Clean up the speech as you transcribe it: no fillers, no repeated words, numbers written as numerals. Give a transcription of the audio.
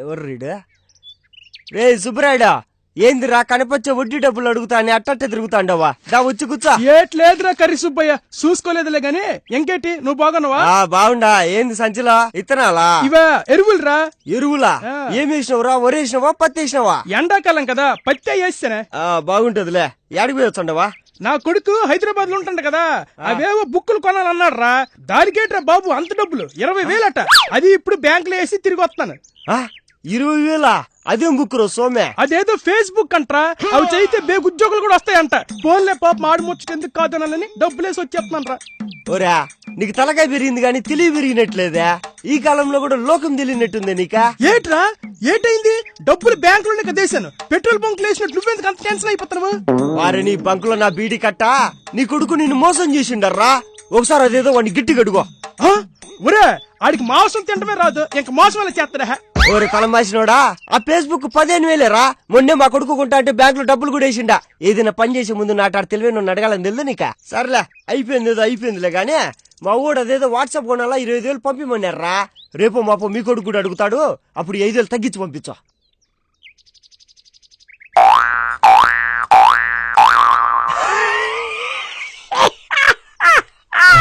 ఎవరు రీడు? రే సుబ్బరాయుడా, ఏందిరా కనపచ్చే వడ్డీ డబ్బులు అడుగుతా అని అట్టట్ట తిరుగుతాండవా? దా వచ్చి కూర్చో. ఏట్లేదురా కర్రీ సుబ్బయ్య, చూసుకోలేదులే గాని ఎంకేటి నువ్వు బాగున్నావా? బాగుండా. ఏంది సంచిలా ఇత్తనాలా? ఇవా ఎరువులురా. ఎరువులా? ఏమి వేసినవురా? వరేసినవా పత్తి వేసినవా? ఎండాకాలం కదా పత్తి వేస్తానే. బాగుంటదిలే. యాడికి పోయి వచ్చండవా? నా కొడుకు హైదరాబాద్ లో ఉంటాడు కదా, అవేవో బుక్కులు కొనాలన్నాడు రా. దానికేట్రా బాబు అంత డబ్బులు? 20,000 అది ఇప్పుడు బ్యాంకులో వేసి తిరిగి వస్తాను. 20,000? అదేం బుక్ రో సోమే? అదేదో ఫేస్బుక్ అంటరా, అవి చదివితే బేగు ఉద్యోగులు కూడా వస్తాయంట. ఫోన్లే పాప ఆడముచ్చట ఎందుకు కాదనాలని డబ్బులేసి వచ్చేస్తున్నాను రా. ఓరా, నీకు తలకాయ పెరిగింది గాని తెలివి పెరిగినట్లేదా? ఈ కాలంలో కూడా లోకం తెలియనట్టుంది నీకా? ఏట్రా ఏటైంది? డబ్బులు బ్యాంకులోనే కదేశాను, పెట్రోల్ బంక్ వేసినట్టు నువ్వెందుకు అంత టెన్షన్ అయిపోతున్నావు? వారి నీ బంకులో నా బీడీ కట్ట నీ కొడుకు నిన్ను మోసం చేసిండర్రా. ఒకసారి అదేదో వాడిని గిట్టి గడుగో. ఒరే, ఆడికి మాంసం తింటమే రాదు, ఇంక మోసం వల్ల చేస్తాడా? ఓరే తలమాసినోడా, ఆ ఫేస్బుక్ 15,000 మొన్నే మా కొడుకు కొంటా అంటే బ్యాంక్ లో డబ్బులు కూడా వేసిండా. ఏదైనా పని చేసే ముందు నాటాడు తెలివే నువ్వు అడగాలని తెలుదు నీకా? సర్లే అయిపోయింది ఏదో అయిపోయిందిలే గానీ, మా ఊడు అదేదో వాట్సాప్ కొనాలా 20,000 పంపిమన్నారా. రేపు మాపో మీ కొడుకు కూడా అడుగుతాడు, అప్పుడు 5,000 తగ్గించి పంపించు.